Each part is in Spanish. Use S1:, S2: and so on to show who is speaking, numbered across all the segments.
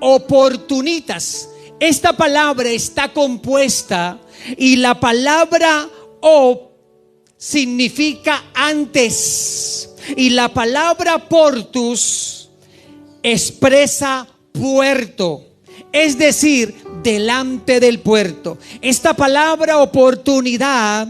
S1: oportunitas. Esta palabra está compuesta y la palabra significa antes y la palabra portus expresa puerto, es decir, delante del puerto. Esta palabra oportunidad,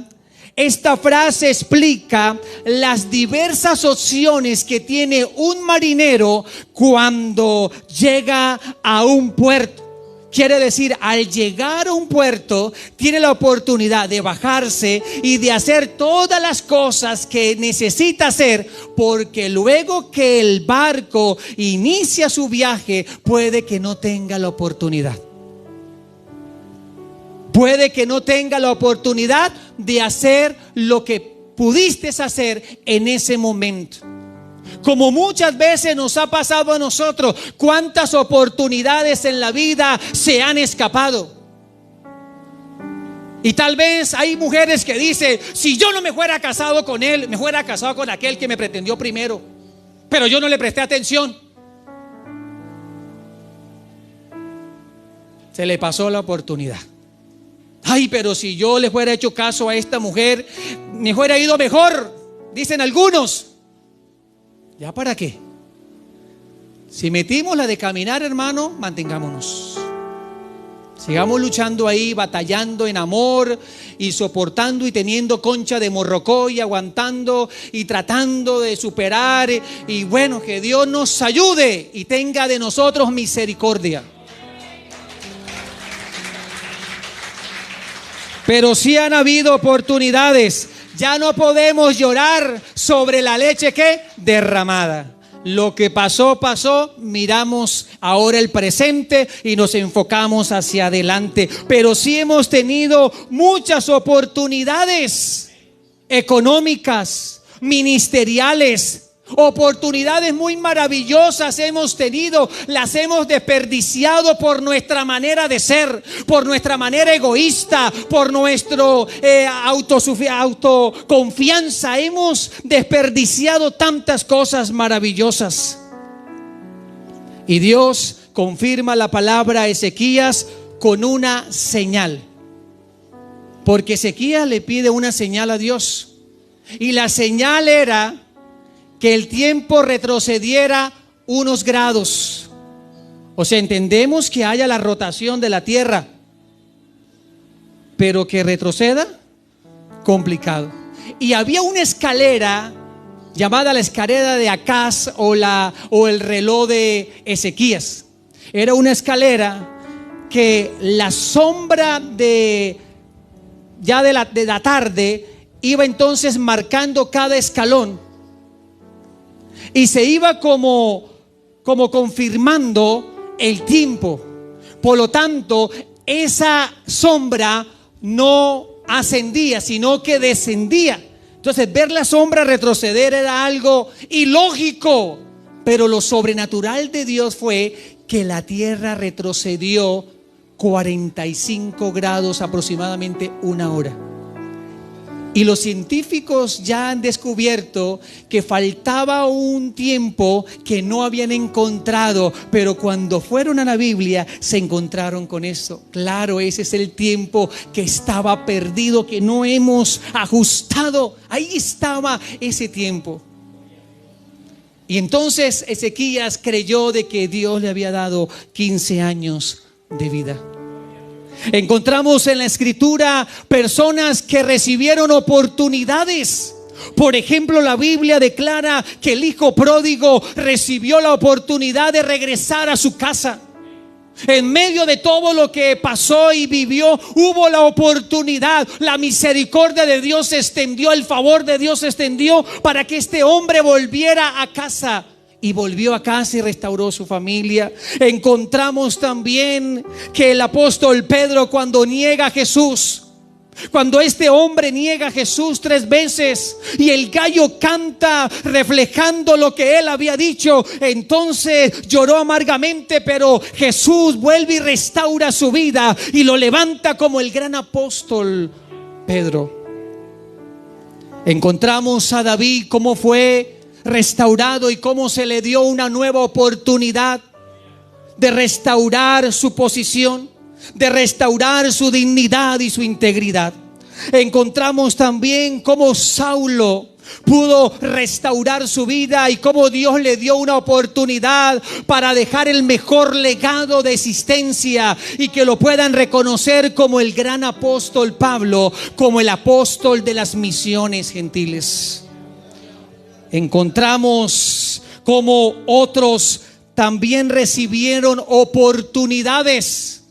S1: esta frase explica las diversas opciones que tiene un marinero cuando llega a un puerto. Quiere decir, al llegar a un puerto, tiene la oportunidad de bajarse y de hacer todas las cosas que necesita hacer, porque luego que el barco inicia su viaje, puede que no tenga la oportunidad. Puede que no tenga la oportunidad de hacer lo que pudiste hacer en ese momento. Como muchas veces nos ha pasado a nosotros, cuántas oportunidades en la vida se han escapado. Y tal vez hay mujeres que dicen: si yo no me fuera casado con él, me fuera casado con aquel que me pretendió primero, pero yo no le presté atención. Se le pasó la oportunidad. Ay, pero si yo le fuera hecho caso a esta mujer, me fuera ido mejor, dicen algunos. ¿Ya para qué? Si metimos la de caminar, hermano, mantengámonos. Sigamos luchando ahí, batallando en amor y soportando y teniendo concha de morrocoy y aguantando y tratando de superar. Y bueno, que Dios nos ayude y tenga de nosotros misericordia. Pero sí han habido oportunidades. Ya no podemos llorar sobre la leche que derramada. Lo que pasó, pasó. Miramos ahora el presente y nos enfocamos hacia adelante. Pero sí hemos tenido muchas oportunidades económicas, ministeriales. Oportunidades muy maravillosas hemos tenido, las hemos desperdiciado por nuestra manera de ser, por nuestra manera egoísta, por nuestro autoconfianza. Hemos desperdiciado tantas cosas maravillosas. Y Dios confirma la palabra a Ezequías con una señal, porque Ezequías le pide una señal a Dios, y la señal era que el tiempo retrocediera unos grados. O sea, entendemos que haya la rotación de la tierra, pero que retroceda, complicado. Y había una escalera llamada la escalera de Acaz o el reloj de Ezequías. Era una escalera que la sombra de la tarde iba entonces marcando cada escalón. Y se iba como confirmando el tiempo. Por lo tanto, esa sombra no ascendía, sino que descendía. Entonces, ver la sombra retroceder era algo ilógico. Pero lo sobrenatural de Dios fue que la tierra retrocedió 45 grados, aproximadamente una hora. Y los científicos ya han descubierto que faltaba un tiempo que no habían encontrado, pero cuando fueron a la Biblia se encontraron con eso. Claro, ese es el tiempo que estaba perdido, que no hemos ajustado. Ahí estaba ese tiempo. Y entonces Ezequías creyó de que Dios le había dado 15 años de vida. Encontramos en la escritura personas que recibieron oportunidades. Por ejemplo, la Biblia declara que el hijo pródigo recibió la oportunidad de regresar a su casa. En medio de todo lo que pasó y vivió, hubo la oportunidad. La misericordia de Dios se extendió, el favor de Dios se extendió para que este hombre volviera a casa. Y volvió a casa y restauró su familia. Encontramos también que el apóstol Pedro, cuando niega a Jesús, cuando este hombre niega a Jesús 3 veces y el gallo canta reflejando lo que él había dicho, entonces lloró amargamente, pero Jesús vuelve y restaura su vida y lo levanta como el gran apóstol Pedro. Encontramos a David, cómo fue restaurado y cómo se le dio una nueva oportunidad. de restaurar su posición, de restaurar su dignidad y su integridad. Encontramos también cómo Saulo pudo restaurar su vida y cómo Dios le dio una oportunidad para dejar el mejor legado de existencia y que lo puedan reconocer como el gran apóstol Pablo, como el apóstol de las misiones gentiles. Encontramos cómo otros también recibieron oportunidades.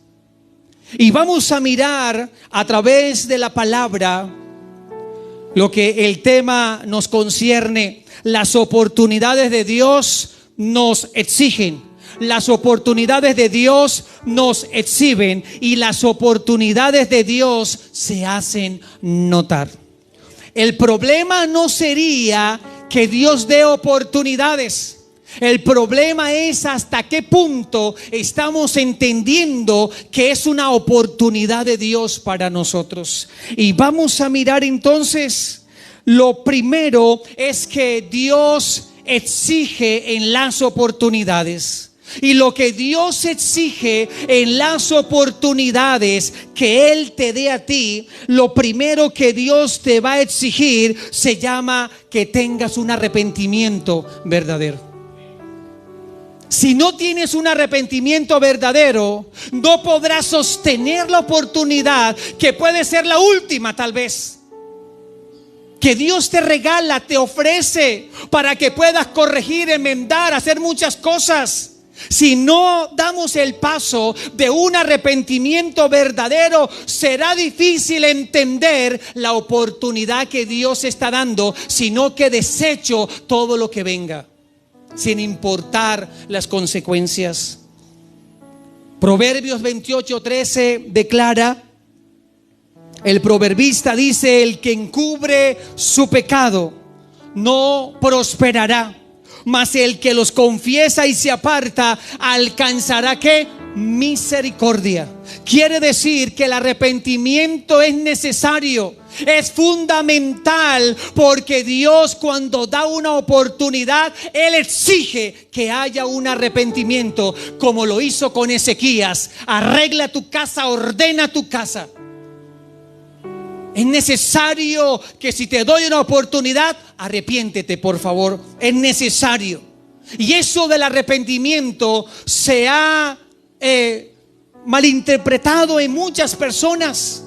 S1: Y vamos a mirar a través de la palabra lo que el tema nos concierne. Las oportunidades de Dios nos exigen. Las oportunidades de Dios nos exhiben y las oportunidades de Dios se hacen notar. El problema no sería que Dios dé oportunidades. El problema es hasta qué punto estamos entendiendo que es una oportunidad de Dios para nosotros. Y vamos a mirar entonces, lo primero es que Dios exige en las oportunidades. Y lo que Dios exige en las oportunidades que Él te dé a ti, lo primero que Dios te va a exigir se llama que tengas un arrepentimiento verdadero. Si no tienes un arrepentimiento verdadero, no podrás sostener la oportunidad que puede ser la última tal vez, que Dios te regala, te ofrece para que puedas corregir, enmendar, hacer muchas cosas. Si no damos el paso de un arrepentimiento verdadero, será difícil entender la oportunidad que Dios está dando, sino que desecho todo lo que venga, sin importar las consecuencias. Proverbios 28:13 declara, el proverbista dice: el que encubre su pecado no prosperará, mas el que los confiesa y se aparta alcanzará ¿qué? Misericordia. Quiere decir que el arrepentimiento es necesario, es fundamental, porque Dios, cuando da una oportunidad, Él exige que haya un arrepentimiento, como lo hizo con Ezequías. Arregla tu casa, ordena tu casa. Es necesario que si te doy una oportunidad, arrepiéntete, por favor. Es necesario. Y eso del arrepentimiento se ha malinterpretado en muchas personas,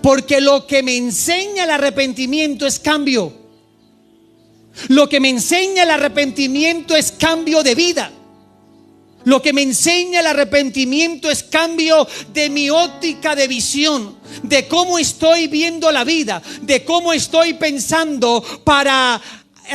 S1: porque lo que me enseña el arrepentimiento es cambio. Lo que me enseña el arrepentimiento es cambio de vida. Lo que me enseña el arrepentimiento es cambio de mi óptica de visión, de cómo estoy viendo la vida, de cómo estoy pensando, para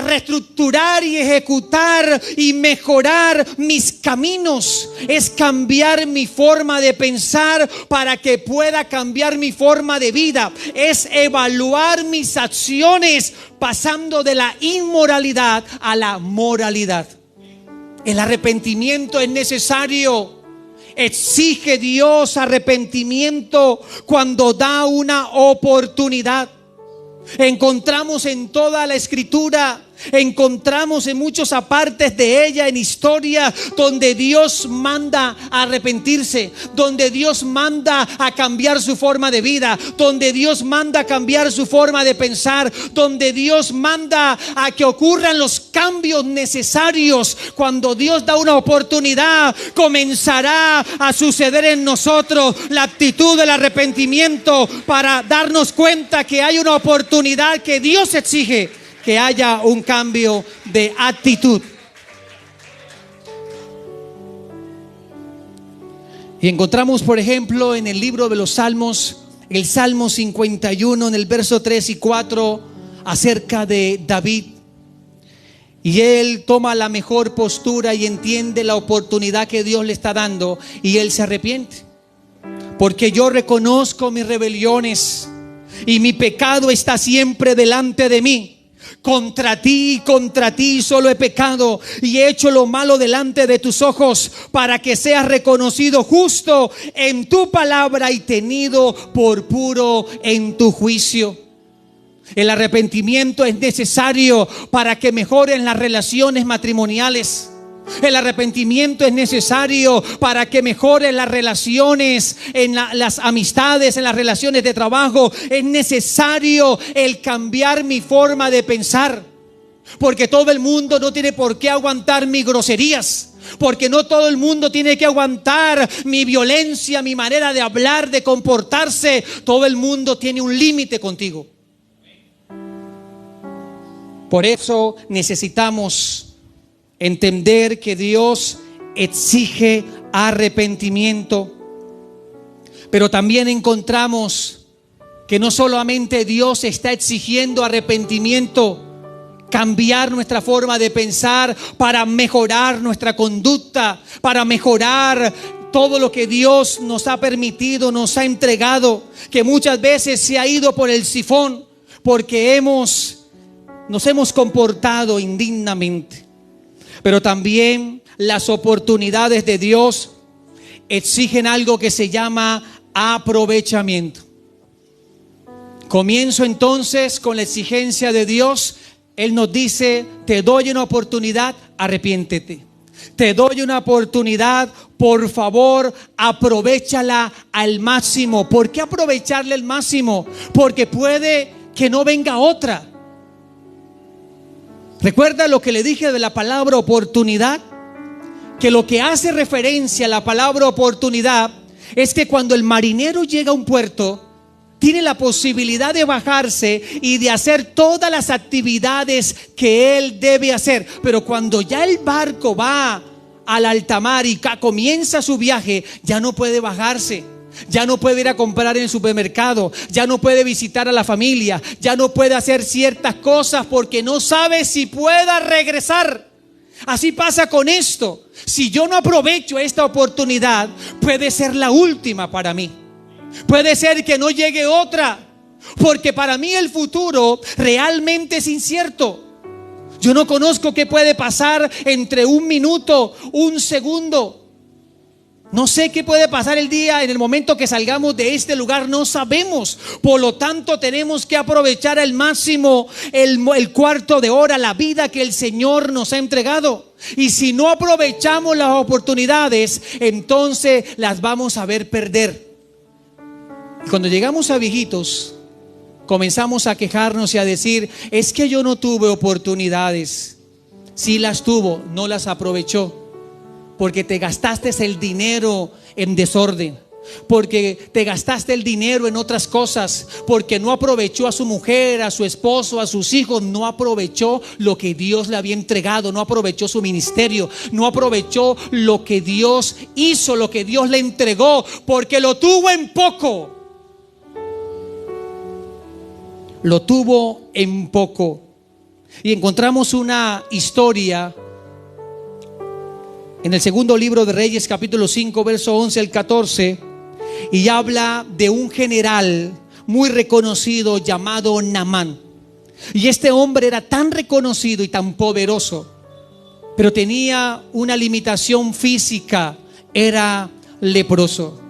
S1: reestructurar y ejecutar y mejorar mis caminos. Es cambiar mi forma de pensar para que pueda cambiar mi forma de vida. Es evaluar mis acciones pasando de la inmoralidad a la moralidad. El arrepentimiento es necesario. Exige Dios arrepentimiento cuando da una oportunidad. Encontramos en toda la Escritura, encontramos en muchos apartes de ella, en historia, donde Dios manda a arrepentirse, donde Dios manda a cambiar su forma de vida, donde Dios manda a cambiar su forma de pensar, donde Dios manda a que ocurran los cambios necesarios. Cuando Dios da una oportunidad, comenzará a suceder en nosotros la actitud del arrepentimiento, para darnos cuenta que hay una oportunidad que Dios exige, que haya un cambio de actitud. Y encontramos, por ejemplo, en el libro de los Salmos, el Salmo 51, en el verso 3 y 4, acerca de David. Y él toma la mejor postura y entiende la oportunidad que Dios le está dando, y él se arrepiente. Porque yo reconozco mis rebeliones y mi pecado está siempre delante de mí. Contra ti solo he pecado y he hecho lo malo delante de tus ojos, para que seas reconocido justo en tu palabra y tenido por puro en tu juicio. El arrepentimiento es necesario para que mejoren las relaciones matrimoniales. El arrepentimiento es necesario para que mejoren las relaciones, las amistades, en las relaciones de trabajo. Es necesario el cambiar mi forma de pensar, porque todo el mundo no tiene por qué aguantar mis groserías, porque no todo el mundo tiene que aguantar mi violencia, mi manera de hablar, de comportarse. Todo el mundo tiene un límite contigo. Por eso necesitamos entender que Dios exige arrepentimiento. Pero también encontramos que no solamente Dios está exigiendo arrepentimiento, cambiar nuestra forma de pensar para mejorar nuestra conducta, para mejorar todo lo que Dios nos ha permitido, nos ha entregado, que muchas veces se ha ido por el sifón porque nos hemos comportado indignamente. Pero también las oportunidades de Dios exigen algo que se llama aprovechamiento. Comienzo entonces con la exigencia de Dios. Él nos dice: te doy una oportunidad, arrepiéntete. Te doy una oportunidad, por favor, aprovéchala al máximo. ¿Por qué aprovecharle al máximo? Porque puede que no venga otra. ¿Recuerda lo que le dije de la palabra oportunidad? Que lo que hace referencia a la palabra oportunidad es que cuando el marinero llega a un puerto, tiene la posibilidad de bajarse y de hacer todas las actividades que él debe hacer. Pero cuando ya el barco va al alta mar y comienza su viaje, ya no puede bajarse. Ya no puede ir a comprar en el supermercado, ya no puede visitar a la familia, ya no puede hacer ciertas cosas porque no sabe si pueda regresar. Así pasa con esto. Si yo no aprovecho esta oportunidad, puede ser la última para mí. Puede ser que no llegue otra, porque para mí el futuro realmente es incierto. Yo no conozco qué puede pasar entre un minuto, un segundo. No sé qué puede pasar el día, en el momento que salgamos de este lugar, no sabemos. Por lo tanto, tenemos que aprovechar al máximo el cuarto de hora, la vida que el Señor nos ha entregado. Y si no aprovechamos las oportunidades, entonces las vamos a ver perder. Y cuando llegamos a viejitos, comenzamos a quejarnos y a decir: es que yo no tuve oportunidades. Sí las tuvo, no las aprovechó. Porque te gastaste el dinero en desorden, porque te gastaste el dinero en otras cosas, porque no aprovechó a su mujer, a su esposo, a sus hijos. No aprovechó lo que Dios le había entregado, no aprovechó su ministerio, no aprovechó lo que Dios hizo, lo que Dios le entregó, porque lo tuvo en poco. Lo tuvo en poco. Y encontramos una historia en el segundo libro de Reyes, capítulo 5, verso 11 al 14, y habla de un general muy reconocido llamado Naamán. Y este hombre era tan reconocido y tan poderoso, pero tenía una limitación física: era leproso.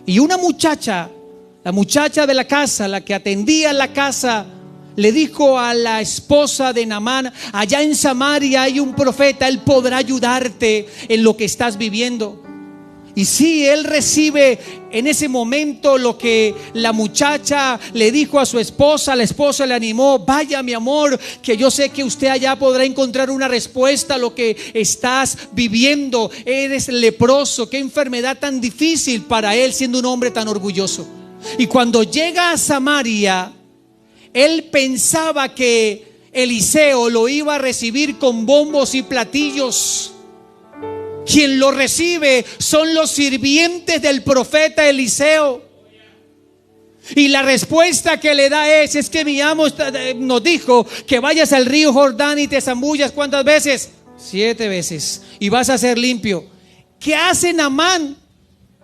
S1: Y una muchacha, la muchacha de la casa, la que atendía la casa, le dijo a la esposa de Naamán: allá en Samaria hay un profeta, él podrá ayudarte en lo que estás viviendo. Y sí, él recibe en ese momento lo que la muchacha le dijo a su esposa. La esposa le animó: vaya, mi amor, que yo sé que usted allá podrá encontrar una respuesta a lo que estás viviendo. Eres leproso, qué enfermedad tan difícil para él, siendo un hombre tan orgulloso. Y cuando llega a Samaria, él pensaba que Eliseo lo iba a recibir con bombos y platillos. Quien lo recibe son los sirvientes del profeta Eliseo. Y la respuesta que le da es que mi amo nos dijo que vayas al río Jordán y te zambullas. ¿Cuántas veces? 7 veces. Y vas a ser limpio. ¿Qué hace Naamán?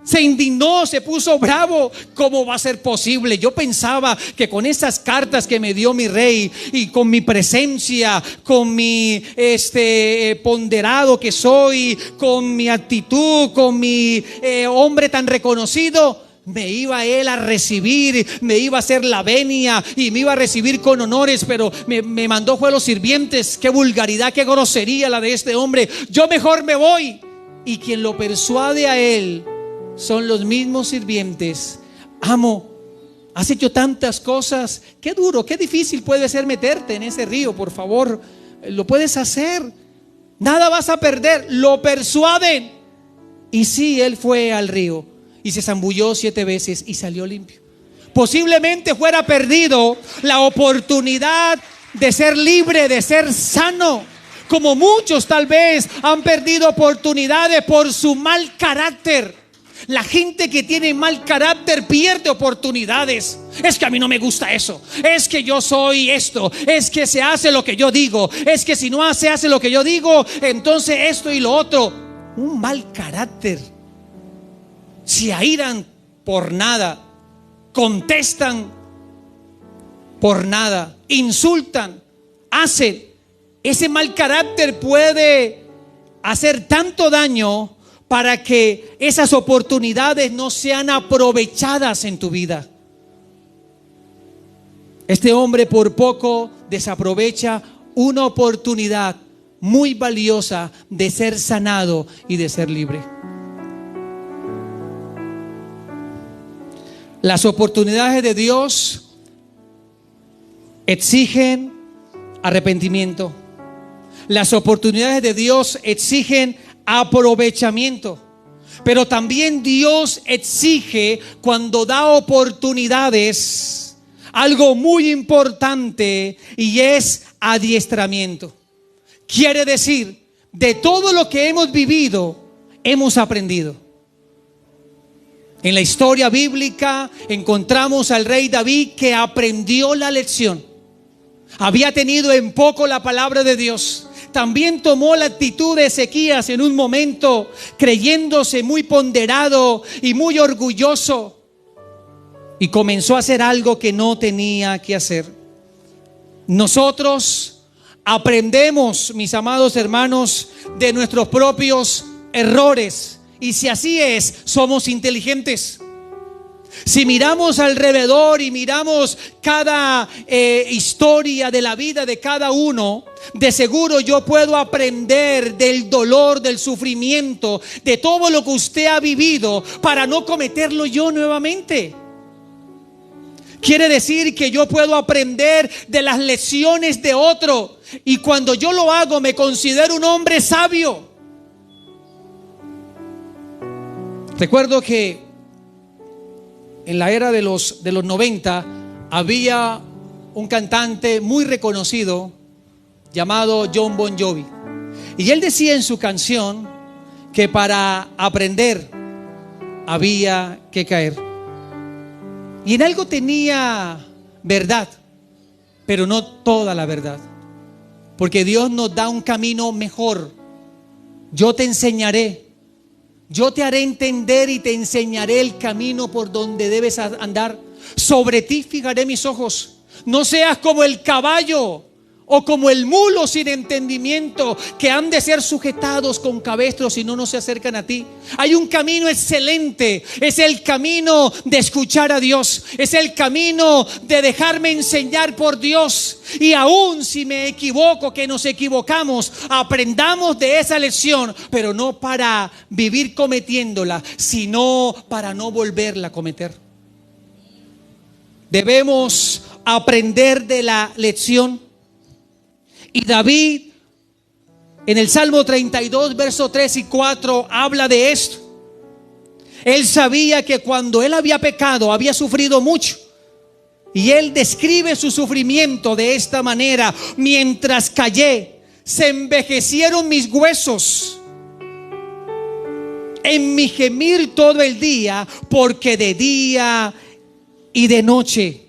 S1: Se indignó, se puso bravo. ¿Cómo va a ser posible? Yo pensaba que con esas cartas que me dio mi rey y con mi presencia, con mi ponderado que soy, con mi actitud, con mi hombre tan reconocido, me iba él a recibir, me iba a hacer la venia y me iba a recibir con honores, pero me mandó fue a los sirvientes. Qué vulgaridad, qué grosería la de este hombre. Yo mejor me voy. Y quien lo persuade a él son los mismos sirvientes. Amo, has hecho tantas cosas. Qué duro, qué difícil puede ser meterte en ese río. Por favor, lo puedes hacer. Nada vas a perder. Lo persuaden. Y sí, él fue al río y se zambulló 7 veces y salió limpio. Posiblemente fuera perdido la oportunidad de ser libre, de ser sano. Como muchos tal vez han perdido oportunidades por su mal carácter. La gente que tiene mal carácter pierde oportunidades. Es que a mí no me gusta eso. Es que yo soy esto. Es que se hace lo que yo digo. Es que si no se hace lo que yo digo, entonces esto y lo otro. Un mal carácter. Se airan por nada. Contestan por nada. Insultan. Hacen. Ese mal carácter puede hacer tanto daño para que esas oportunidades no sean aprovechadas en tu vida. Este hombre por poco desaprovecha una oportunidad muy valiosa de ser sanado y de ser libre. Las oportunidades de Dios exigen arrepentimiento. Las oportunidades de Dios exigen aprovechamiento. Pero también Dios exige, cuando da oportunidades, algo muy importante, y es adiestramiento. Quiere decir, de todo lo que hemos vivido, hemos aprendido. En la historia bíblica encontramos al rey David, que aprendió la lección. Había tenido en poco la palabra de Dios. También tomó la actitud de Ezequías en un momento, creyéndose muy ponderado y muy orgulloso, y comenzó a hacer algo que no tenía que hacer. Nosotros aprendemos, mis amados hermanos, de nuestros propios errores, y si así es, somos inteligentes. Si miramos alrededor y miramos cada historia de la vida de cada uno, de seguro yo puedo aprender del dolor, del sufrimiento, de todo lo que usted ha vivido, para no cometerlo yo nuevamente. Quiere decir que yo puedo aprender de las lecciones de otro, y cuando yo lo hago me considero un hombre sabio. Recuerdo que en la era de los 90 había un cantante muy reconocido llamado Jon Bon Jovi. Y él decía en su canción que para aprender había que caer. Y en algo tenía verdad, pero no toda la verdad. Porque Dios nos da un camino mejor. Yo te enseñaré. Yo te haré entender y te enseñaré el camino por donde debes andar. Sobre ti fijaré mis ojos. No seas como el caballo o como el mulo sin entendimiento, que han de ser sujetados con cabestros si no se acercan a ti. Hay un camino excelente. Es el camino de escuchar a Dios. Es el camino de dejarme enseñar por Dios. Y aún si me equivoco, que nos equivocamos, aprendamos de esa lección, pero no para vivir cometiéndola, sino para no volverla a cometer. Debemos aprender de la lección. Y David, en el Salmo 32, versos 3 y 4, habla de esto. Él sabía que cuando él había pecado, había sufrido mucho. Y él describe su sufrimiento de esta manera: mientras callé, se envejecieron mis huesos. En mi gemir todo el día, porque de día y de noche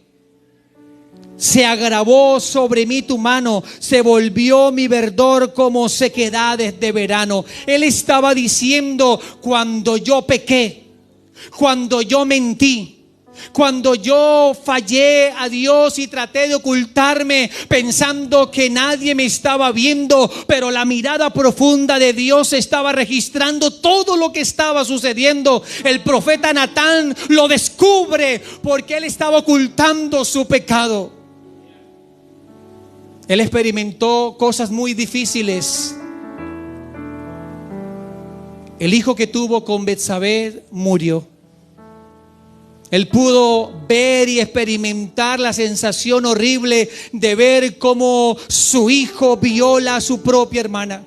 S1: se agravó sobre mí tu mano, se volvió mi verdor como sequedades de verano. Él estaba diciendo: cuando yo pequé, cuando yo mentí, Cuando yo fallé a Dios y traté de ocultarme pensando que nadie me estaba viendo, pero la mirada profunda de Dios estaba registrando todo lo que estaba sucediendo. El profeta Natán lo descubre porque él estaba ocultando su pecado. Él experimentó cosas muy difíciles. El hijo que tuvo con Betsabé murió. Él pudo ver y experimentar la sensación horrible de ver cómo su hijo viola a su propia hermana.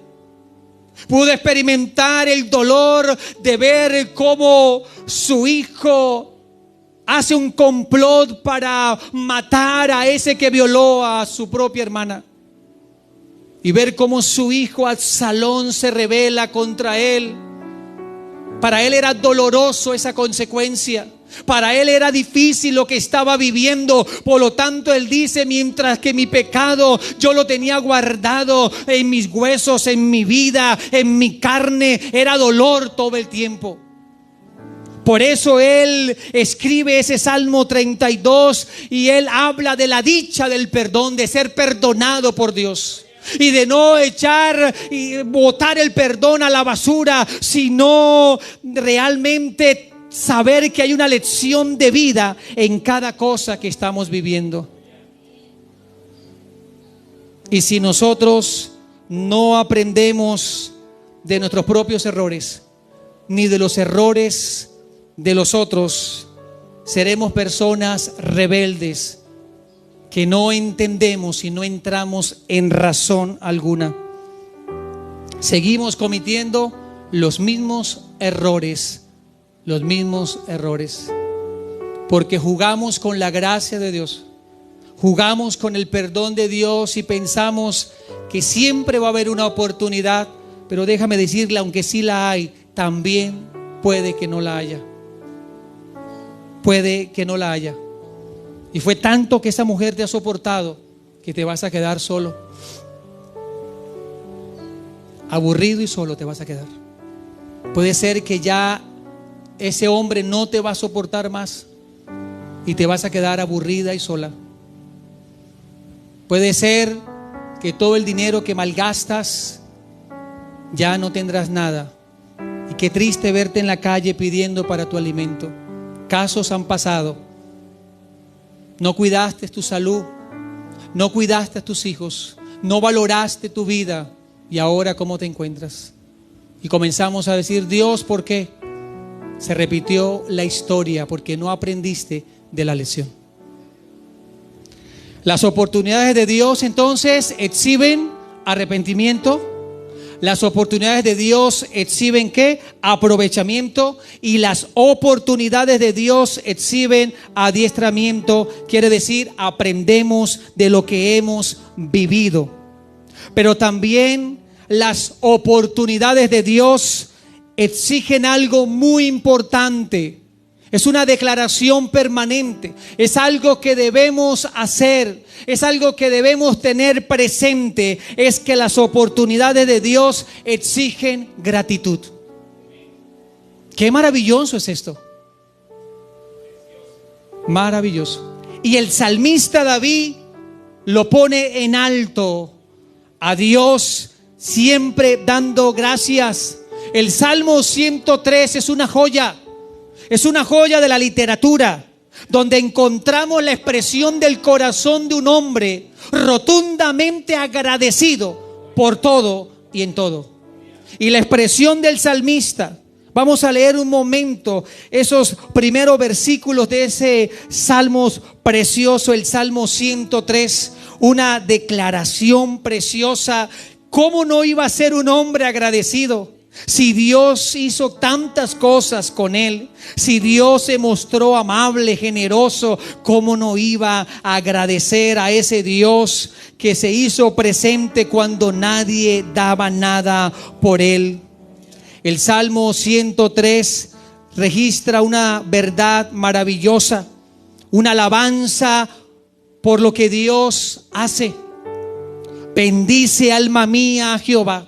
S1: Pudo experimentar el dolor de ver cómo su hijo hace un complot para matar a ese que violó a su propia hermana. Y ver cómo su hijo Absalón se rebela contra él. Para él era doloroso esa consecuencia. Para él era difícil lo que estaba viviendo. Por lo tanto él dice: mientras que mi pecado yo lo tenía guardado en mis huesos, en mi vida, en mi carne, era dolor todo el tiempo. Por eso él escribe ese Salmo 32 y él habla de la dicha del perdón, de ser perdonado por Dios. Y de no echar y botar el perdón a la basura, sino realmente saber que hay una lección de vida en cada cosa que estamos viviendo. Y si nosotros no aprendemos de nuestros propios errores, ni de los errores de los otros, seremos personas rebeldes que no entendemos y no entramos en razón alguna. Seguimos cometiendo los mismos errores, porque jugamos con la gracia de Dios, jugamos con el perdón de Dios y pensamos que siempre va a haber una oportunidad. Pero déjame decirle, aunque sí la hay, también puede que no la haya. Puede que no la haya. Y fue tanto que esa mujer te ha soportado que te vas a quedar solo, aburrido y solo te vas a quedar. Puede ser que ya ese hombre no te va a soportar más y te vas a quedar aburrida y sola. Puede ser que todo el dinero que malgastas ya no tendrás nada. Y qué triste verte en la calle pidiendo para tu alimento. Casos han pasado. No cuidaste tu salud, no cuidaste a tus hijos, no valoraste tu vida. Y ahora, ¿cómo te encuentras? Y comenzamos a decir: Dios, ¿por qué? Se repitió la historia porque no aprendiste de la lección. Las oportunidades de Dios entonces exhiben arrepentimiento. Las oportunidades de Dios exhiben ¿qué? Aprovechamiento. Y las oportunidades de Dios exhiben adiestramiento. Quiere decir, aprendemos de lo que hemos vivido. Pero también las oportunidades de Dios exigen algo muy importante. Es una declaración permanente. Es algo que debemos hacer. Es algo que debemos tener presente. Es que las oportunidades de Dios exigen gratitud. Qué maravilloso es esto. Maravilloso. Y el salmista David lo pone en alto. A Dios siempre dando gracias. El Salmo 103 es una joya. Es una joya de la literatura, donde encontramos la expresión del corazón de un hombre rotundamente agradecido por todo y en todo. Y la expresión del salmista, vamos a leer un momento esos primeros versículos de ese salmo precioso, el Salmo 103, una declaración preciosa. ¿Cómo no iba a ser un hombre agradecido? Si Dios hizo tantas cosas con él, si Dios se mostró amable, generoso, ¿cómo no iba a agradecer a ese Dios que se hizo presente cuando nadie daba nada por él? El Salmo 103 registra una verdad maravillosa, una alabanza por lo que Dios hace. Bendice, alma mía, a Jehová,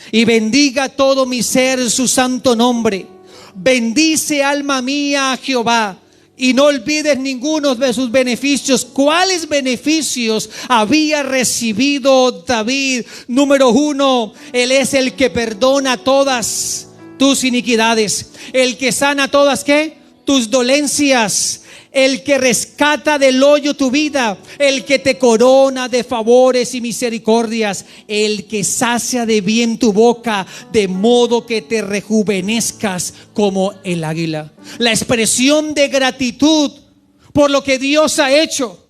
S1: y bendiga todo mi ser su santo nombre. Bendice, alma mía, a Jehová, y no olvides ninguno de sus beneficios. ¿Cuáles beneficios había recibido David? Número 1, Él es el que perdona todas tus iniquidades, el que sana todas, ¿qué? Tus dolencias, el que rescata del hoyo tu vida, el que te corona de favores y misericordias, el que sacia de bien tu boca, de modo que te rejuvenezcas como el águila. La expresión de gratitud por lo que Dios ha hecho,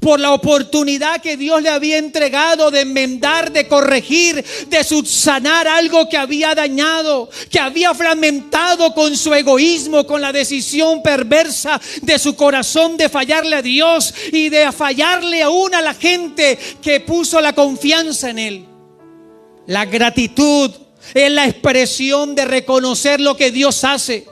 S1: por la oportunidad que Dios le había entregado de enmendar, de corregir, de subsanar algo que había dañado, que había fragmentado con su egoísmo, con la decisión perversa de su corazón de fallarle a Dios y de fallarle aún a la gente que puso la confianza en Él. La gratitud es la expresión de reconocer lo que Dios hace.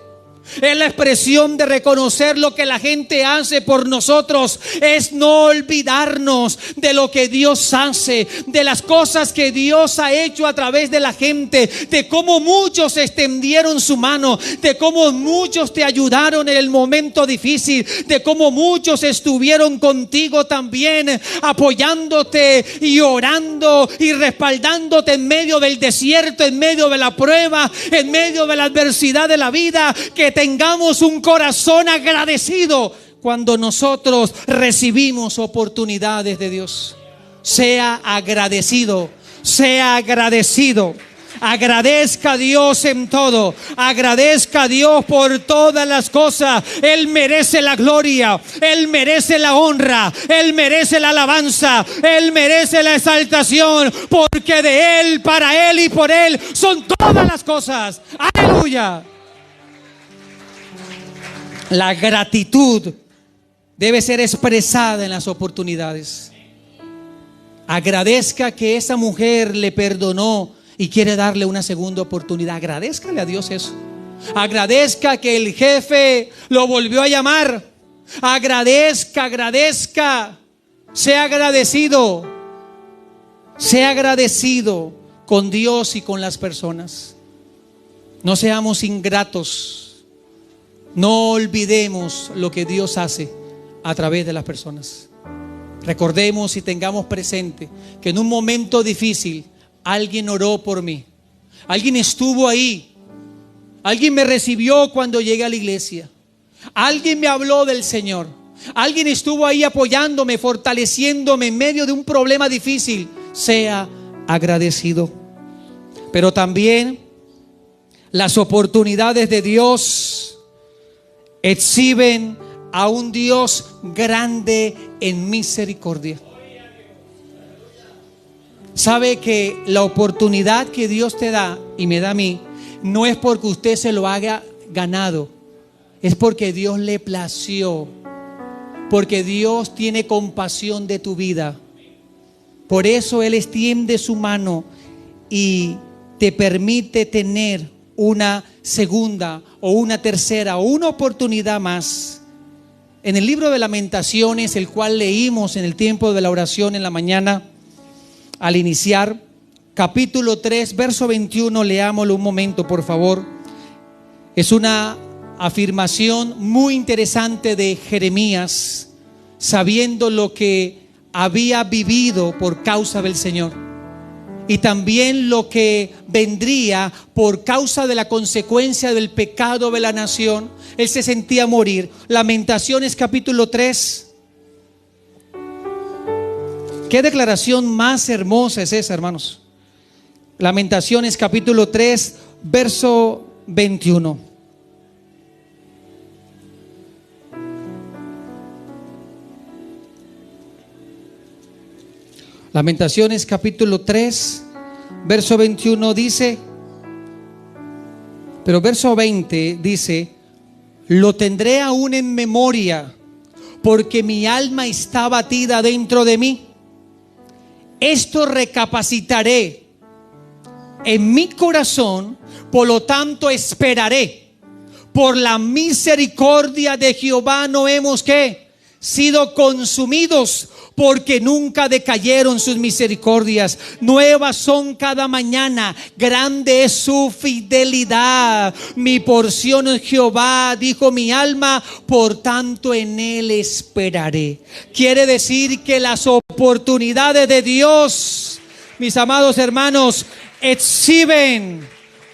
S1: Es la expresión de reconocer lo que la gente hace por nosotros. Es no olvidarnos de lo que Dios hace, de las cosas que Dios ha hecho a través de la gente, de cómo muchos extendieron su mano, de cómo muchos te ayudaron en el momento difícil, de cómo muchos estuvieron contigo también, apoyándote y orando y respaldándote en medio del desierto, en medio de la prueba, en medio de la adversidad de la vida. Que tengamos un corazón agradecido cuando nosotros recibimos oportunidades de Dios. Sea agradecido, sea agradecido. Agradezca a Dios en todo. Agradezca a Dios por todas las cosas. Él merece la gloria, Él merece la honra, Él merece la alabanza, Él merece la exaltación, porque de Él, para Él y por Él son todas las cosas. Aleluya. La gratitud debe ser expresada en las oportunidades. Agradezca que esa mujer le perdonó y quiere darle una segunda oportunidad. Agradézcale a Dios eso. Agradezca que el jefe lo volvió a llamar. Agradezca. Sea agradecido. Sea agradecido con Dios y con las personas. No seamos ingratos. No olvidemos lo que Dios hace a través de las personas. Recordemos y tengamos presente que en un momento difícil alguien oró por mí. Alguien estuvo ahí. Alguien me recibió cuando llegué a la iglesia. Alguien me habló del Señor. Alguien estuvo ahí apoyándome, fortaleciéndome en medio de un problema difícil. Sea agradecido. Pero también las oportunidades de Dios exhiben a un Dios grande en misericordia. Sabe que la oportunidad que Dios te da y me da a mí no es porque usted se lo haya ganado, es porque Dios le plació, porque Dios tiene compasión de tu vida. Por eso Él extiende su mano y te permite tener una segunda o una tercera o una oportunidad más. En el libro de Lamentaciones, el cual leímos en el tiempo de la oración en la mañana, al iniciar, capítulo 3, verso 21, leámoslo un momento, por favor. Es una afirmación muy interesante de Jeremías, sabiendo lo que había vivido por causa del Señor y también lo que vendría por causa de la consecuencia del pecado de la nación. Él se sentía morir. Lamentaciones capítulo 3. Qué declaración más hermosa es esa, hermanos. Lamentaciones capítulo 3, verso 21. Lamentaciones capítulo 3, verso 21 dice, pero verso 20 dice: lo tendré aún en memoria, porque mi alma está abatida dentro de mí. Esto recapacitaré en mi corazón, por lo tanto esperaré. Por la misericordia de Jehová no hemos ¿qué? sido consumidos, porque nunca decayeron sus misericordias. Nuevas son cada mañana, grande es su fidelidad. Mi porción es Jehová, dijo mi alma, por tanto en él esperaré. Quiere decir que las oportunidades de Dios, mis amados hermanos, exhiben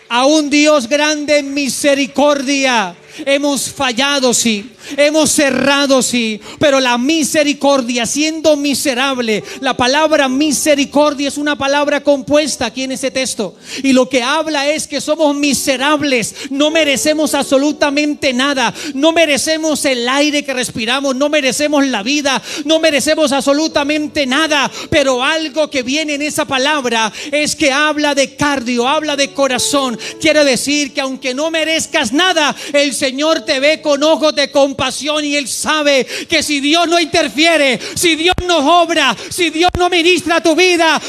S1: a un Dios grande en misericordia. Hemos fallado, sí. Hemos cerrado, sí. Pero la misericordia, siendo miserable, la palabra misericordia es una palabra compuesta aquí en ese texto. Y lo que habla es que somos miserables. No merecemos absolutamente nada. No merecemos el aire que respiramos. No merecemos la vida. No merecemos absolutamente nada. Pero algo que viene en esa palabra es que habla de cardio, habla de corazón. Quiere decir que aunque no merezcas nada, el Señor te ve con ojos de compasión y Él sabe que si Dios no interfiere, si Dios no obra, si Dios no ministra tu vida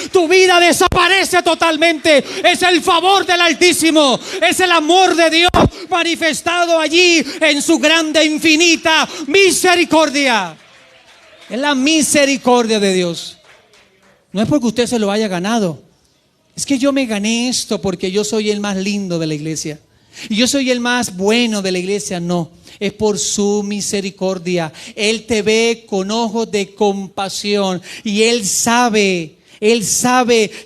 S1: desaparece totalmente. Es el favor del Altísimo, es el amor de Dios manifestado allí en su grande, infinita misericordia. Es la misericordia de Dios. No es porque usted se lo haya ganado. Es que yo me gané esto porque yo soy el más lindo de la iglesia y yo soy el más bueno de la iglesia. No, es por su misericordia. Él te ve con ojos de compasión y Él sabe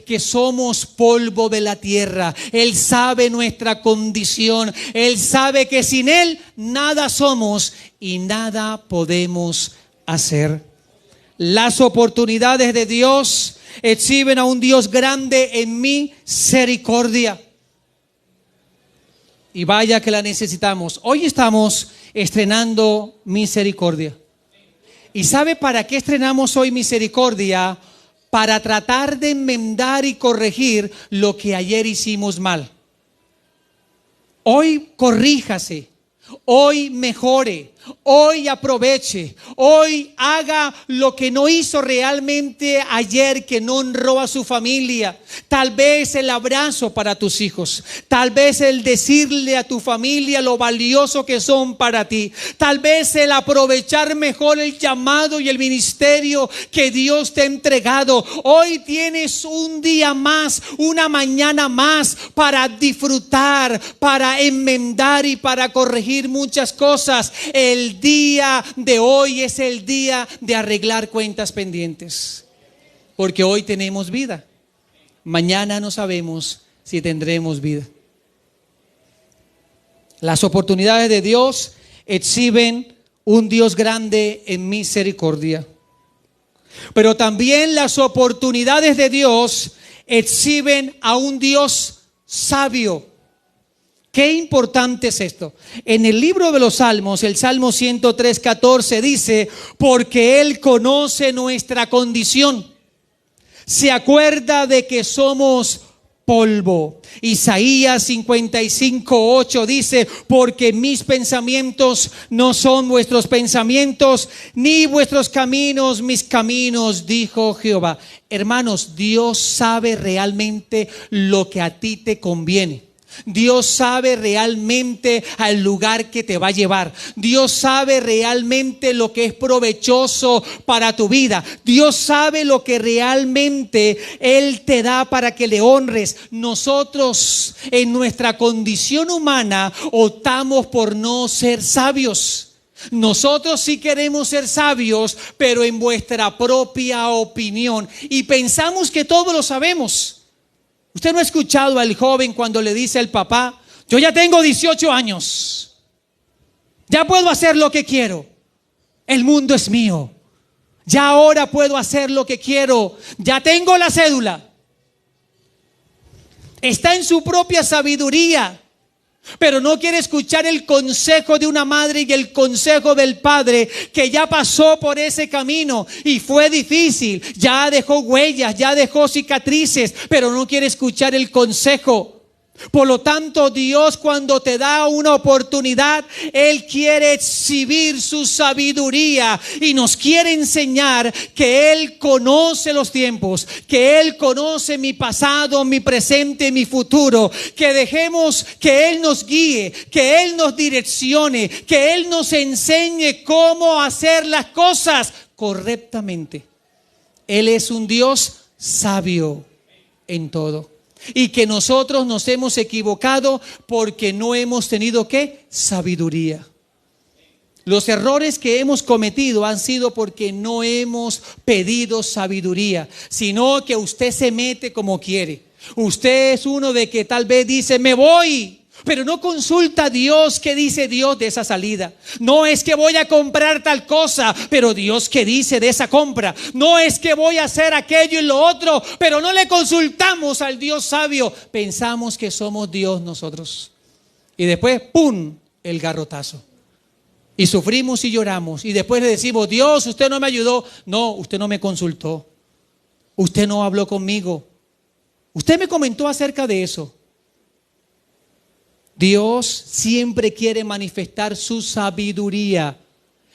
S1: que somos polvo de la tierra. Él sabe nuestra condición. Él sabe que sin Él nada somos y nada podemos hacer. Las oportunidades de Dios exhiben a un Dios grande en misericordia. Y vaya que la necesitamos. Hoy estamos estrenando misericordia. ¿Y sabe para qué estrenamos hoy misericordia? Para tratar de enmendar y corregir lo que ayer hicimos mal. Hoy corríjase, hoy mejore, hoy aproveche, hoy haga lo que no hizo realmente ayer, que no honró a su familia. Tal vez el abrazo para tus hijos, tal vez el decirle a tu familia lo valioso que son para ti, tal vez el aprovechar mejor el llamado y el ministerio que Dios te ha entregado. Hoy tienes un día más, una mañana más para disfrutar, para enmendar y para corregir muchas cosas. El día de hoy es el día de arreglar cuentas pendientes, porque hoy tenemos vida. Mañana no sabemos si tendremos vida. Las oportunidades de Dios exhiben un Dios grande en misericordia. Pero también las oportunidades de Dios exhiben a un Dios sabio. Qué importante es esto. En el libro de los Salmos, el Salmo 103:14 dice: porque Él conoce nuestra condición, se acuerda de que somos polvo. Isaías 55:8 dice: porque mis pensamientos no son vuestros pensamientos, ni vuestros caminos mis caminos, dijo Jehová. Hermanos, Dios sabe realmente lo que a ti te conviene. Dios sabe realmente al lugar que te va a llevar. Dios sabe realmente lo que es provechoso para tu vida. Dios sabe lo que realmente Él te da para que le honres. Nosotros en nuestra condición humana optamos por no ser sabios. Nosotros sí queremos ser sabios, pero en vuestra propia opinión, y pensamos que todo lo sabemos. ¿Usted no ha escuchado al joven cuando le dice al papá: yo ya tengo 18 años, ya puedo hacer lo que quiero, el mundo es mío, ya ahora puedo hacer lo que quiero, ya tengo la cédula? Está en su propia sabiduría, pero no quiere escuchar el consejo de una madre y el consejo del padre que ya pasó por ese camino y fue difícil, ya dejó huellas, ya dejó cicatrices, pero no quiere escuchar el consejo. Por lo tanto, Dios, cuando te da una oportunidad, Él quiere exhibir su sabiduría y nos quiere enseñar que Él conoce los tiempos, que Él conoce mi pasado, mi presente y mi futuro. Que dejemos que Él nos guíe, que Él nos direccione, que Él nos enseñe cómo hacer las cosas correctamente. Él es un Dios sabio en todo. Y que nosotros nos hemos equivocado porque no hemos tenido ¿qué? Sabiduría. Los errores que hemos cometido han sido porque no hemos pedido sabiduría, sino que usted se mete como quiere. Usted es uno de que tal vez dice, me voy, pero no consulta a Dios qué dice Dios de esa salida. No es que voy a comprar tal cosa, pero Dios qué dice de esa compra. No es que voy a hacer aquello y lo otro, pero no le consultamos al Dios sabio. Pensamos que somos Dios nosotros. Y después, ¡pum!, el garrotazo. Y sufrimos y lloramos. Y después le decimos, Dios, usted no me ayudó. No, usted no me consultó. Usted no habló conmigo. Usted me comentó acerca de eso. Dios siempre quiere manifestar su sabiduría.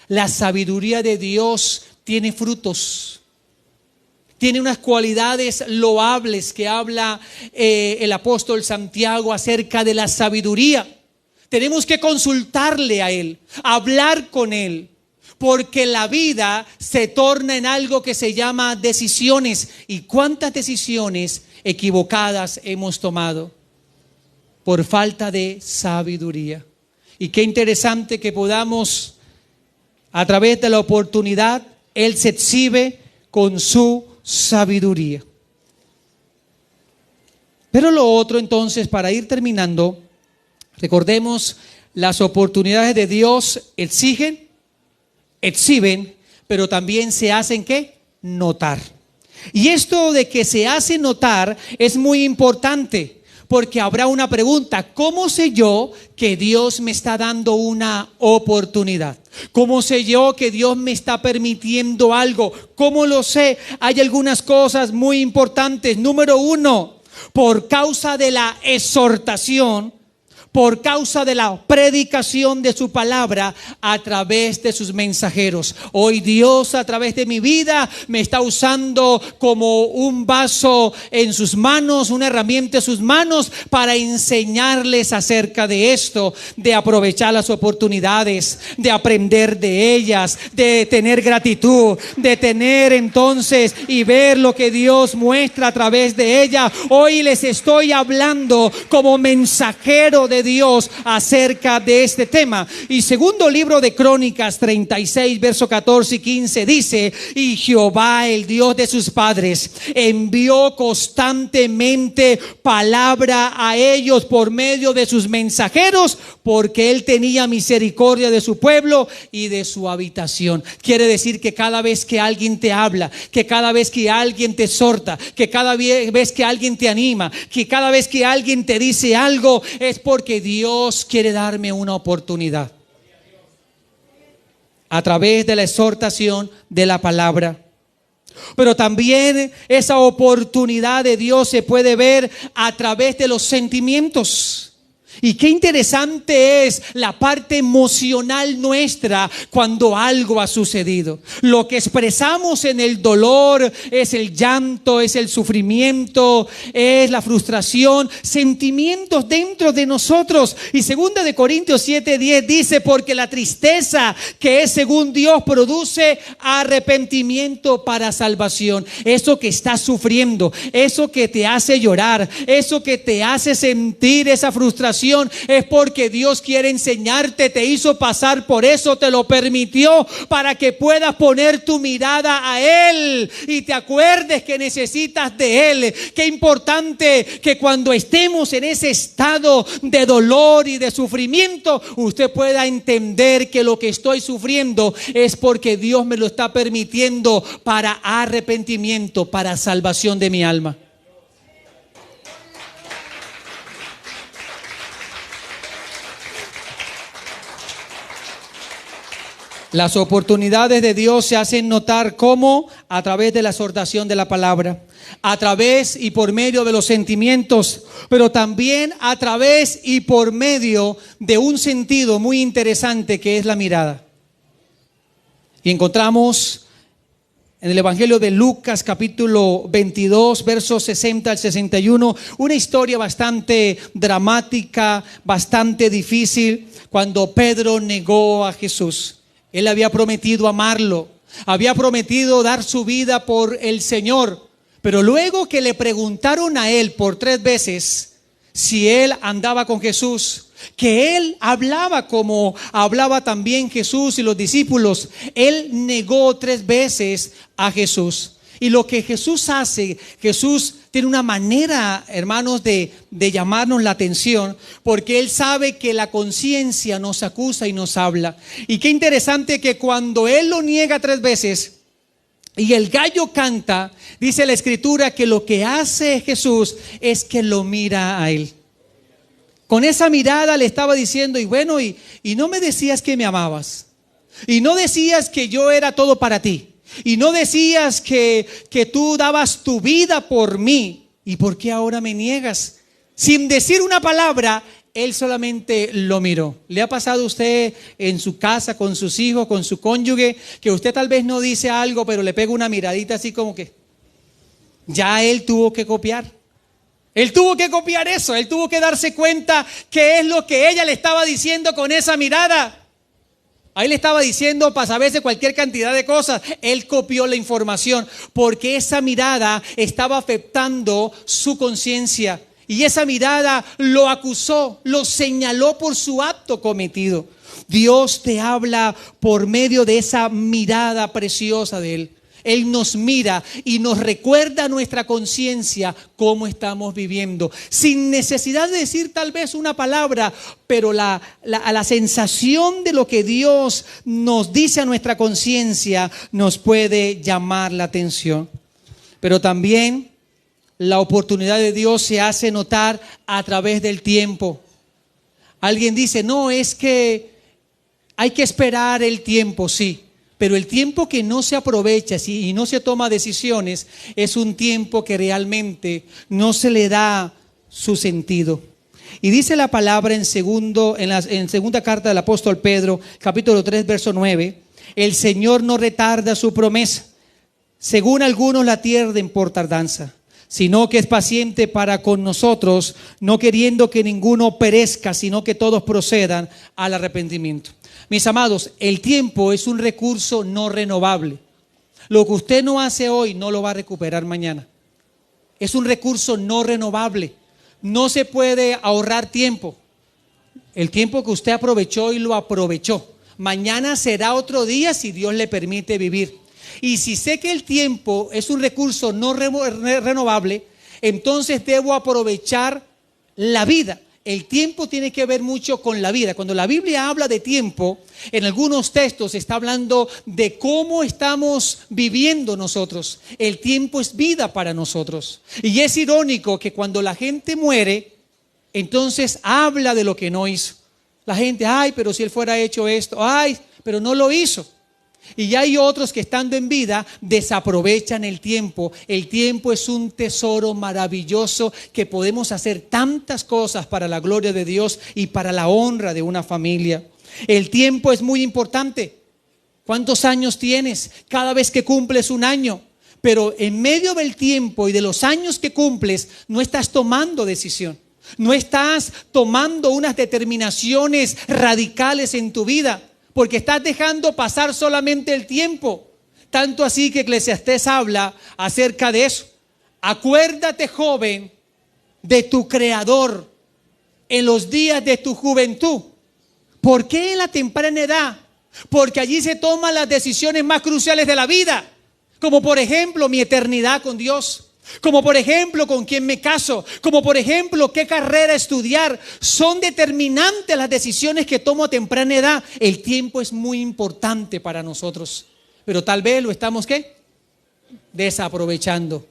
S1: La sabiduría de Dios tiene frutos. Tiene unas cualidades loables que habla el apóstol Santiago acerca de la sabiduría. Tenemos que consultarle a Él, hablar con Él, porque la vida se torna en algo que se llama decisiones. ¿Y cuántas decisiones equivocadas hemos tomado por falta de sabiduría? Y qué interesante que podamos, a través de la oportunidad, Él se exhibe con su sabiduría. Pero lo otro, entonces, para ir terminando, recordemos, las oportunidades de Dios exhiben, pero también se hacen ¿qué? Notar. Y esto de que se hace notar es muy importante. Porque habrá una pregunta, ¿cómo sé yo que Dios me está dando una oportunidad? ¿Cómo sé yo que Dios me está permitiendo algo? ¿Cómo lo sé? Hay algunas cosas muy importantes. Número 1, por causa de la exhortación, por causa de la predicación de su palabra a través de sus mensajeros. Hoy Dios a través de mi vida me está usando como un vaso en sus manos, una herramienta en sus manos para enseñarles acerca de esto, de aprovechar las oportunidades, de aprender de ellas, de tener gratitud, de tener entonces y ver lo que Dios muestra a través de ella. Hoy les estoy hablando como mensajero de Dios acerca de este tema. Y segundo libro de Crónicas 36, verso 14 y 15 dice: y Jehová, el Dios de sus padres, envió constantemente palabra a ellos por medio de sus mensajeros, porque él tenía misericordia de su pueblo y de su habitación. Quiere decir que cada vez que alguien te habla, que cada vez que alguien te exhorta, que cada vez que alguien te anima, que cada vez que alguien te dice algo, es porque Dios quiere darme una oportunidad a través de la exhortación de la palabra. Pero también esa oportunidad de Dios se puede ver a través de los sentimientos. Y qué interesante es la parte emocional nuestra cuando algo ha sucedido. Lo que expresamos en el dolor es el llanto, es el sufrimiento, es la frustración, sentimientos dentro de nosotros. Y 2 de Corintios 7:10 dice: porque la tristeza que es según Dios produce arrepentimiento para salvación. Eso que estás sufriendo, eso que te hace llorar, eso que te hace sentir esa frustración, es porque Dios quiere enseñarte, te hizo pasar por eso, te lo permitió para que puedas poner tu mirada a Él y te acuerdes que necesitas de Él. Qué importante que cuando estemos en ese estado de dolor y de sufrimiento, usted pueda entender que lo que estoy sufriendo es porque Dios me lo está permitiendo para arrepentimiento, para salvación de mi alma. Las oportunidades de Dios se hacen notar como a través de la exhortación de la palabra, a través y por medio de los sentimientos, pero también a través y por medio de un sentido muy interesante que es la mirada. Y encontramos en el Evangelio de Lucas, capítulo 22, versos 60 al 61, una historia bastante dramática, bastante difícil, cuando Pedro negó a Jesús. Él había prometido amarlo, había prometido dar su vida por el Señor, pero luego que le preguntaron a él por 3 veces si él andaba con Jesús, que él hablaba como hablaba también Jesús y los discípulos, él negó 3 veces a Jesús. Y lo que Jesús hace, Jesús tiene una manera, hermanos, de llamarnos la atención, porque Él sabe que la conciencia nos acusa y nos habla. Y qué interesante que cuando Él lo niega 3 veces y el gallo canta, dice la Escritura que lo que hace Jesús es que lo mira a Él. Con esa mirada le estaba diciendo, y bueno, y no me decías que me amabas, y no decías que yo era todo para ti, y no decías que tú dabas tu vida por mí, ¿y por qué ahora me niegas? Sin decir una palabra, él solamente lo miró. ¿Le ha pasado a usted en su casa, con sus hijos, con su cónyuge, que usted tal vez no dice algo, pero le pega una miradita así como que ya él tuvo que copiar? Él tuvo que copiar eso, él tuvo que darse cuenta qué es lo que ella le estaba diciendo con esa mirada. Ahí le estaba diciendo para saberse cualquier cantidad de cosas. Él copió la información porque esa mirada estaba afectando su conciencia. Y esa mirada lo acusó, lo señaló por su acto cometido. Dios te habla por medio de esa mirada preciosa de Él. Él nos mira y nos recuerda a nuestra conciencia cómo estamos viviendo, sin necesidad de decir tal vez una palabra, pero la sensación de lo que Dios nos dice a nuestra conciencia nos puede llamar la atención. Pero también la oportunidad de Dios se hace notar a través del tiempo. Alguien dice, no, es que hay que esperar el tiempo, sí. Pero el tiempo que no se aprovecha y no se toma decisiones es un tiempo que realmente no se le da su sentido. Y dice la palabra en segunda carta del apóstol Pedro, capítulo 3, verso 9, el Señor no retarda su promesa, según algunos la pierden por tardanza, sino que es paciente para con nosotros, no queriendo que ninguno perezca, sino que todos procedan al arrepentimiento. Mis amados, el tiempo es un recurso no renovable. Lo que usted no hace hoy no lo va a recuperar mañana. Es un recurso no renovable. No se puede ahorrar tiempo. El tiempo que usted aprovechó y lo aprovechó. Mañana será otro día si Dios le permite vivir. Y si sé que el tiempo es un recurso no renovable, entonces debo aprovechar la vida. El tiempo tiene que ver mucho con la vida. Cuando la Biblia habla de tiempo, en algunos textos está hablando de cómo estamos viviendo nosotros. El tiempo es vida para nosotros. Y es irónico que cuando la gente muere, entonces habla de lo que no hizo. La gente, ay, pero si él fuera hecho esto, ay, pero no lo hizo. Y hay otros que estando en vida desaprovechan el tiempo. El tiempo es un tesoro maravilloso que podemos hacer tantas cosas para la gloria de Dios y para la honra de una familia. El tiempo es muy importante. ¿Cuántos años tienes? Cada vez que cumples un año. Pero en medio del tiempo y de los años que cumples, no estás tomando decisión. No estás tomando unas determinaciones radicales en tu vida. Porque estás dejando pasar solamente el tiempo. Tanto así que Eclesiastés habla acerca de eso. Acuérdate, joven, de tu Creador en los días de tu juventud. ¿Por qué en la temprana edad? Porque allí se toman las decisiones más cruciales de la vida. Como por ejemplo mi eternidad con Dios. Como por ejemplo con quién me caso. Como por ejemplo qué carrera estudiar. Son determinantes las decisiones que tomo a temprana edad. El tiempo es muy importante para nosotros. Pero tal vez lo estamos ¿qué? Desaprovechando.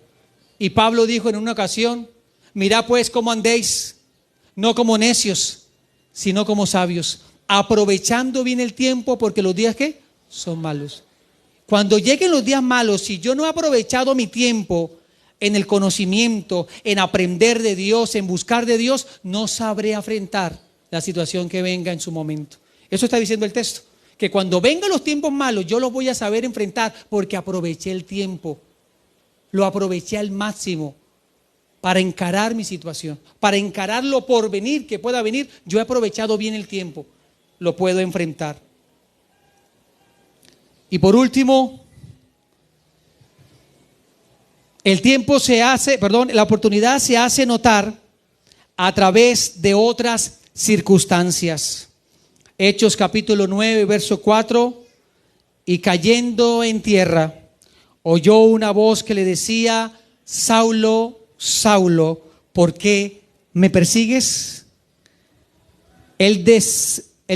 S1: Y Pablo dijo en una ocasión, mirad pues cómo andéis, no como necios, sino como sabios. Aprovechando bien el tiempo porque los días ¿qué? Son malos. Cuando lleguen los días malos, si yo no he aprovechado mi tiempo, en el conocimiento, en aprender de Dios, en buscar de Dios, no sabré afrontar la situación que venga en su momento. Eso está diciendo el texto, que cuando vengan los tiempos malos yo los voy a saber enfrentar porque aproveché el tiempo, lo aproveché al máximo para encarar mi situación, para encarar lo por venir que pueda venir. Yo he aprovechado bien el tiempo, lo puedo enfrentar. Y por último, la oportunidad se hace notar a través de otras circunstancias. Hechos capítulo 9, verso 4, y cayendo en tierra, oyó una voz que le decía: Saulo, Saulo, ¿por qué me persigues? Él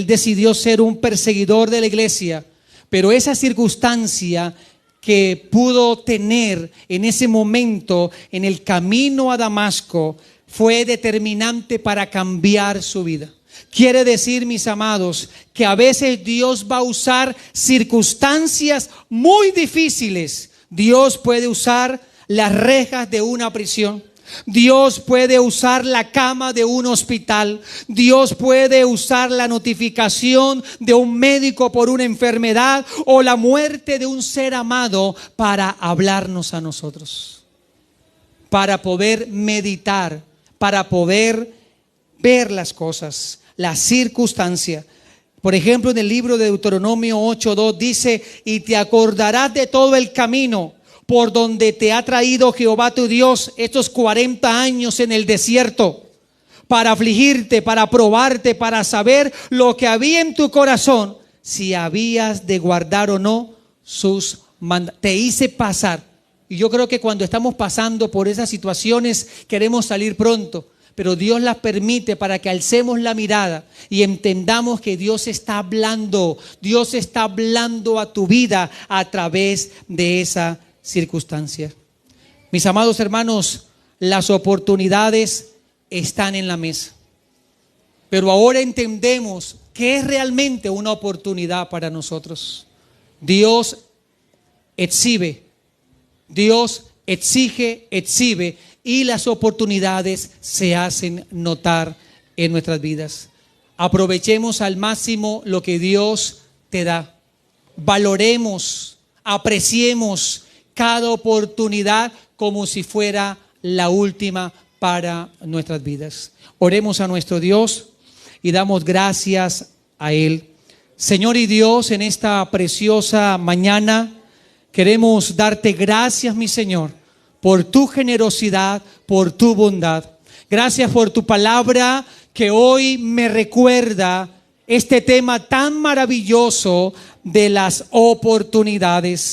S1: decidió ser un perseguidor de la iglesia, pero esa circunstancia que pudo tener en ese momento en el camino a Damasco fue determinante para cambiar su vida. Quiere decir, mis amados, que a veces Dios va a usar circunstancias muy difíciles. Dios puede usar las rejas de una prisión. Dios puede usar la cama de un hospital. Dios puede usar la notificación de un médico por una enfermedad o la muerte de un ser amado para hablarnos a nosotros, para poder meditar, para poder ver las cosas, la circunstancia. Por ejemplo, en el libro de Deuteronomio 8:2 dice: y te acordarás de todo el camino por donde te ha traído Jehová tu Dios estos 40 años en el desierto, para afligirte, para probarte, para saber lo que había en tu corazón, si habías de guardar o no sus mandamientos. Te hice pasar. Y yo creo que cuando estamos pasando por esas situaciones queremos salir pronto, pero Dios las permite para que alcemos la mirada y entendamos que Dios está hablando a tu vida a través de esa circunstancia. Mis amados hermanos, las oportunidades están en la mesa, pero ahora entendemos qué es realmente una oportunidad para nosotros. Dios exhibe, y las oportunidades se hacen notar en nuestras vidas. Aprovechemos al máximo lo que Dios te da. Valoremos, apreciemos cada oportunidad como si fuera la última para nuestras vidas. Oremos a nuestro Dios y damos gracias a Él. Señor y Dios, en esta preciosa mañana queremos darte gracias, mi Señor, por tu generosidad, por tu bondad. Gracias por tu palabra que hoy me recuerda este tema tan maravilloso de las oportunidades.